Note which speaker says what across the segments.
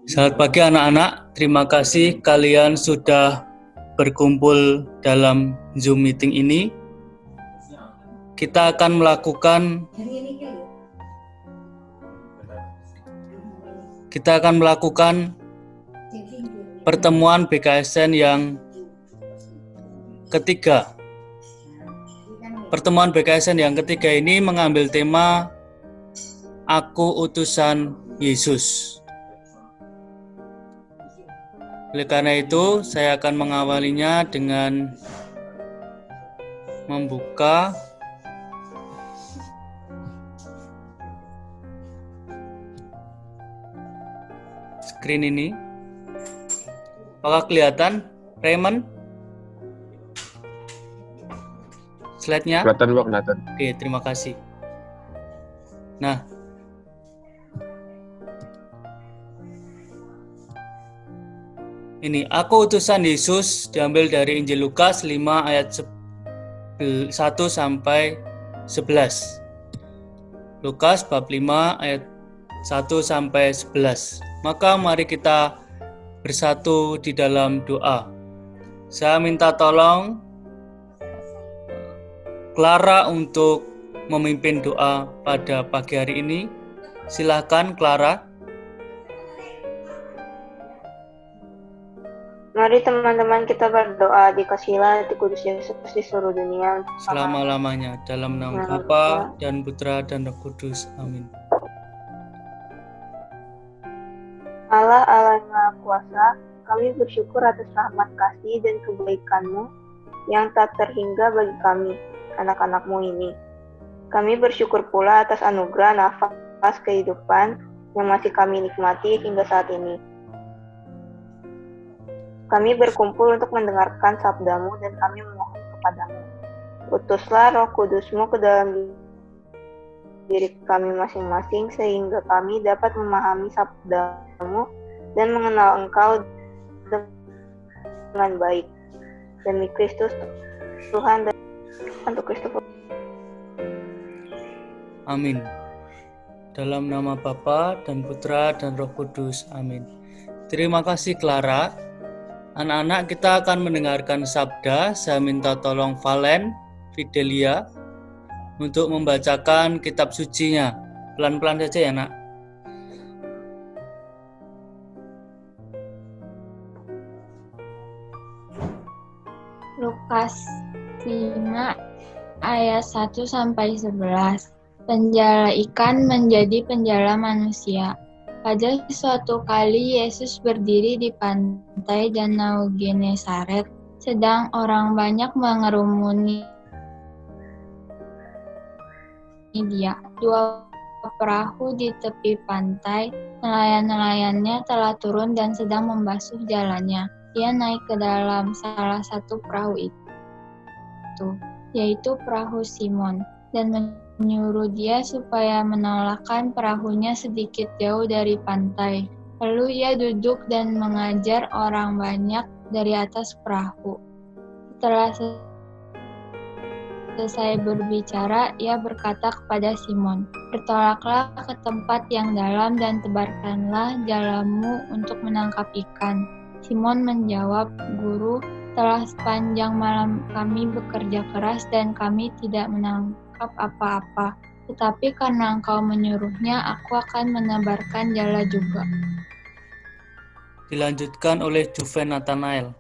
Speaker 1: Selamat pagi anak-anak, terima kasih kalian sudah berkumpul dalam Zoom meeting ini. Kita akan melakukan pertemuan BKSN yang ketiga. Pertemuan BKSN yang ketiga ini mengambil tema Aku Utusan Yesus. Oleh karena itu, saya akan mengawalinya dengan membuka screen ini. Apakah kelihatan, Raymond? Slide-nya?
Speaker 2: Kelihatan, Bang, kelihatan.
Speaker 1: Oke, terima kasih. Nah, ini, Aku Utusan Yesus diambil dari Injil Lukas 5 ayat 1 sampai 11. Lukas bab 5 ayat 1 sampai 11. Maka mari kita bersatu di dalam doa. Saya minta tolong Clara untuk memimpin doa pada pagi hari ini. Silakan Clara.
Speaker 3: Mari teman-teman kita berdoa, dikasihilah hati kudus Yesus di seluruh dunia.
Speaker 1: Selama-lamanya, dalam nama Bapa dan Putra dan Roh Kudus. Amin.
Speaker 3: Allah yang Maha Kuasa, kami bersyukur atas rahmat kasih dan kebaikan-Mu yang tak terhingga bagi kami, anak-anak-Mu ini. Kami bersyukur pula atas anugerah nafas kehidupan yang masih kami nikmati hingga saat ini. Kami berkumpul untuk mendengarkan sabda-Mu dan kami memohon kepadamu. Utuslah Roh Kudus-Mu ke dalam diri kami masing-masing sehingga kami dapat memahami sabda-Mu dan mengenal Engkau dengan baik. Demi Kristus Tuhan dan untuk Kristus.
Speaker 1: Amin. Dalam nama Bapa dan Putra dan Roh Kudus. Amin. Terima kasih Clara. Anak-anak, kita akan mendengarkan sabda. Saya minta tolong Valen, Fidelia untuk membacakan kitab sucinya. Pelan-pelan saja ya, Nak.
Speaker 4: Lukas 5 ayat 1 sampai 11. Penjala ikan menjadi penjala manusia. Pada suatu kali Yesus berdiri di pantai Danau Genesaret, sedang orang banyak mengerumuni dia. Dua perahu di tepi pantai, nelayan-nelayannya telah turun dan sedang membasuh jalannya. Dia naik ke dalam salah satu perahu itu, yaitu perahu Simon, dan menyuruh dia supaya menolakkan perahunya sedikit jauh dari pantai. Lalu ia duduk dan mengajar orang banyak dari atas perahu. Setelah selesai berbicara, ia berkata kepada Simon, "Bertolaklah ke tempat yang dalam dan tebarkanlah jalamu untuk menangkap ikan." Simon menjawab, "Guru, telah sepanjang malam kami bekerja keras dan kami tidak menangkap apa-apa. Tetapi karena Engkau menyuruhnya, aku akan menebarkan jala juga."
Speaker 1: Dilanjutkan oleh Juven Nathanael.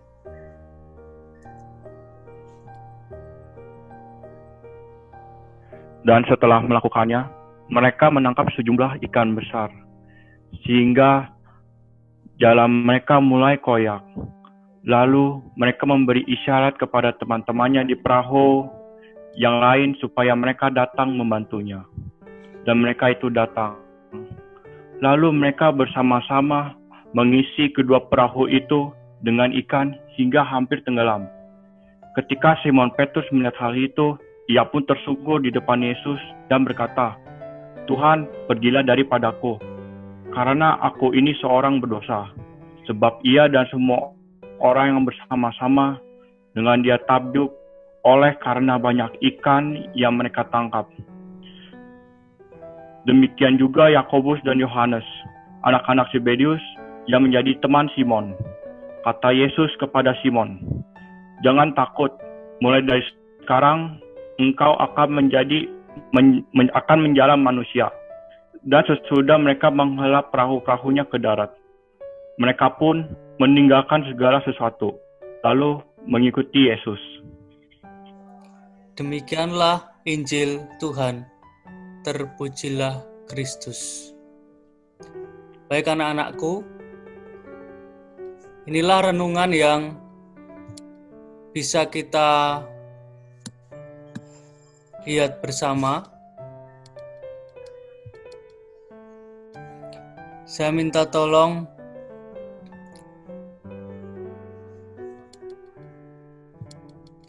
Speaker 5: Dan setelah melakukannya, mereka menangkap sejumlah ikan besar, sehingga jalan mereka mulai koyak. Lalu mereka memberi isyarat kepada teman-temannya di perahu yang lain supaya mereka datang membantunya. Dan mereka itu datang. Lalu mereka bersama-sama mengisi kedua perahu itu dengan ikan hingga hampir tenggelam. Ketika Simon Petrus melihat hal itu, ia pun tersungkur di depan Yesus dan berkata, "Tuhan, pergilah daripadaku, karena aku ini seorang berdosa." Sebab ia dan semua orang yang bersama-sama dengan dia takjub oleh karena banyak ikan yang mereka tangkap. Demikian juga Yakobus dan Yohanes, anak-anak Zebedius, yang menjadi teman Simon. Kata Yesus kepada Simon, "Jangan takut, mulai dari sekarang engkau akan akan menjala manusia." Dan sesudah mereka menghela perahu-perahunya ke darat, mereka pun meninggalkan segala sesuatu, lalu mengikuti Yesus.
Speaker 1: Demikianlah Injil Tuhan. Terpujilah Kristus. Baik anak-anakku, inilah renungan yang bisa kita lihat bersama. Saya minta tolong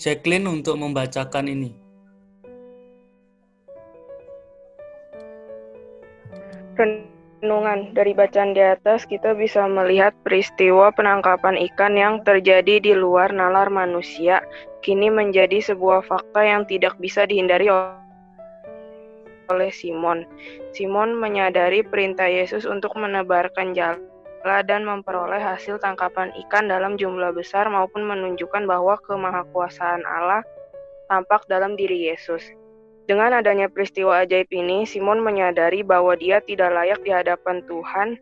Speaker 1: Jacqueline untuk membacakan ini.
Speaker 3: Renungan dari bacaan di atas, kita bisa melihat peristiwa penangkapan ikan yang terjadi di luar nalar manusia kini menjadi sebuah fakta yang tidak bisa dihindari oleh Simon. Simon menyadari perintah Yesus untuk menebarkan jala dan memperoleh hasil tangkapan ikan dalam jumlah besar maupun menunjukkan bahwa kemahakuasaan Allah tampak dalam diri Yesus. Dengan adanya peristiwa ajaib ini, Simon menyadari bahwa dia tidak layak di hadapan Tuhan,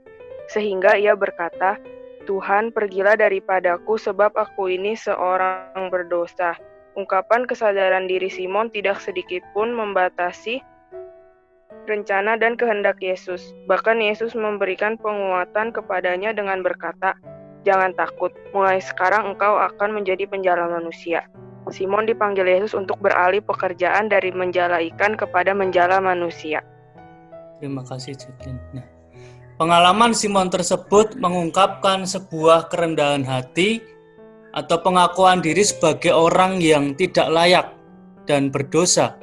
Speaker 3: sehingga ia berkata, "Tuhan, pergilah daripadaku sebab aku ini seorang berdosa." Ungkapan kesadaran diri Simon tidak sedikit pun membatasi rencana dan kehendak Yesus. Bahkan Yesus memberikan penguatan kepadanya dengan berkata, "Jangan takut, mulai sekarang engkau akan menjadi penjala manusia." Simon dipanggil Yesus untuk beralih pekerjaan dari menjala ikan kepada menjala manusia.
Speaker 1: Terima kasih, Jacqueline. Nah, pengalaman Simon tersebut mengungkapkan sebuah kerendahan hati atau pengakuan diri sebagai orang yang tidak layak dan berdosa.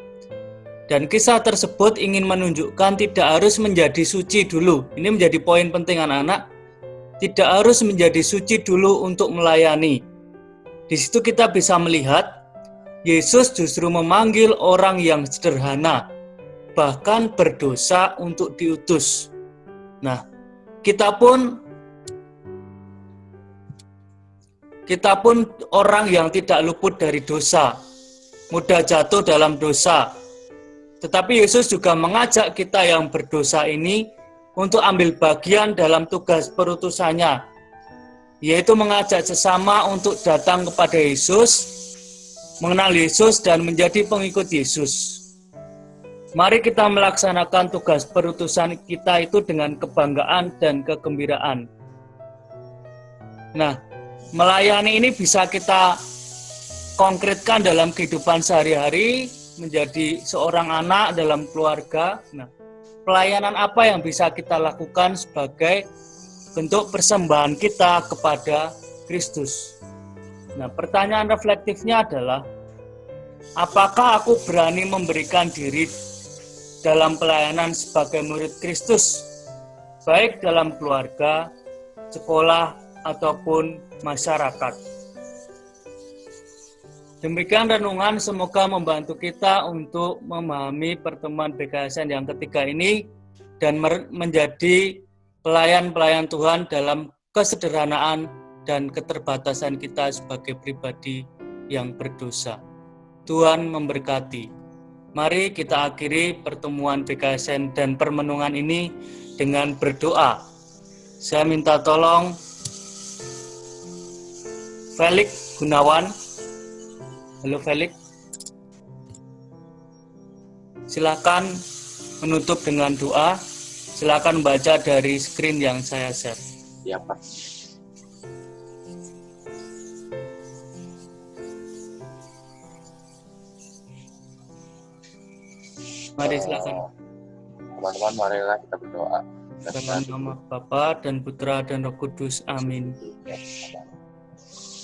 Speaker 1: Dan kisah tersebut ingin menunjukkan tidak harus menjadi suci dulu. Ini menjadi poin penting anak-anak. Tidak harus menjadi suci dulu untuk melayani. Di situ kita bisa melihat Yesus justru memanggil orang yang sederhana, bahkan berdosa untuk diutus. Nah, kita pun orang yang tidak luput dari dosa, mudah jatuh dalam dosa. Tetapi Yesus juga mengajak kita yang berdosa ini untuk ambil bagian dalam tugas perutusannya, yaitu mengajak sesama untuk datang kepada Yesus, mengenal Yesus dan menjadi pengikut Yesus. Mari kita melaksanakan tugas perutusan kita itu dengan kebanggaan dan kegembiraan. Nah, melayani ini bisa kita konkretkan dalam kehidupan sehari-hari, menjadi seorang anak dalam keluarga. Nah, pelayanan apa yang bisa kita lakukan sebagai bentuk persembahan kita kepada Kristus? Nah, pertanyaan reflektifnya adalah, apakah aku berani memberikan diri dalam pelayanan sebagai murid Kristus, baik dalam keluarga, sekolah, ataupun masyarakat? Demikian renungan, semoga membantu kita untuk memahami pertemuan BKSN yang ketiga ini dan menjadi pelayan-pelayan Tuhan dalam kesederhanaan dan keterbatasan kita sebagai pribadi yang berdosa. Tuhan memberkati. Mari kita akhiri pertemuan BKSN dan permenungan ini dengan berdoa. Saya minta tolong Felix Gunawan. Halo Felix. Silakan menutup dengan doa. Silakan baca dari screen yang saya share.
Speaker 2: Ya, Pak.
Speaker 1: Mari silakan.
Speaker 2: Teman-teman, marilah kita berdoa.
Speaker 1: Dalam nama Bapa dan Putra dan Roh Kudus. Amin.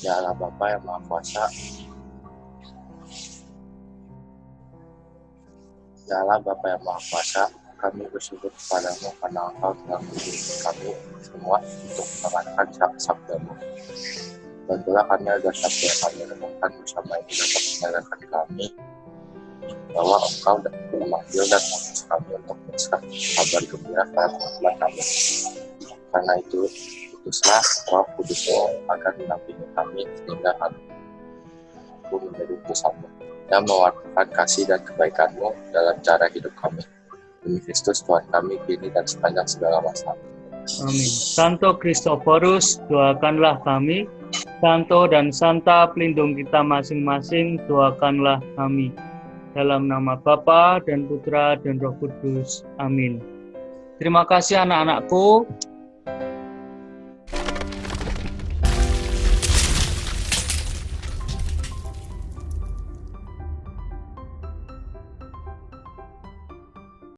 Speaker 2: Ya Allah Bapa yang Maha Kuasa. Ya Allah Bapa yang Maha Kuasa, kami bersyukur kepadamu karena Engkau telah mengizinkan kami semua untuk mendengarkan sabda-Mu. Bantulah kami agar sabda yang kami renungkan bersama ini dapat menyadarkan kami bahwa Engkau memanggil dan mengutus kami untuk menyebarkan kabar gembira kepada teman-teman kami. Karena itu, Utuslah Roh Kudus-Mu agar menampingi kami sehingga kami menjadi utusan-Mu yang mewartakan kasih dan kebaikan-Mu dalam cara hidup kami. Demi Kristus Tuhan kami kini dan sepanjang segala masa.
Speaker 1: Amin. Santo Kristoforus, doakanlah kami. Santo dan Santa pelindung kita masing-masing, doakanlah kami. Dalam nama Bapa dan Putra dan Roh Kudus. Amin. Terima kasih anak-anakku.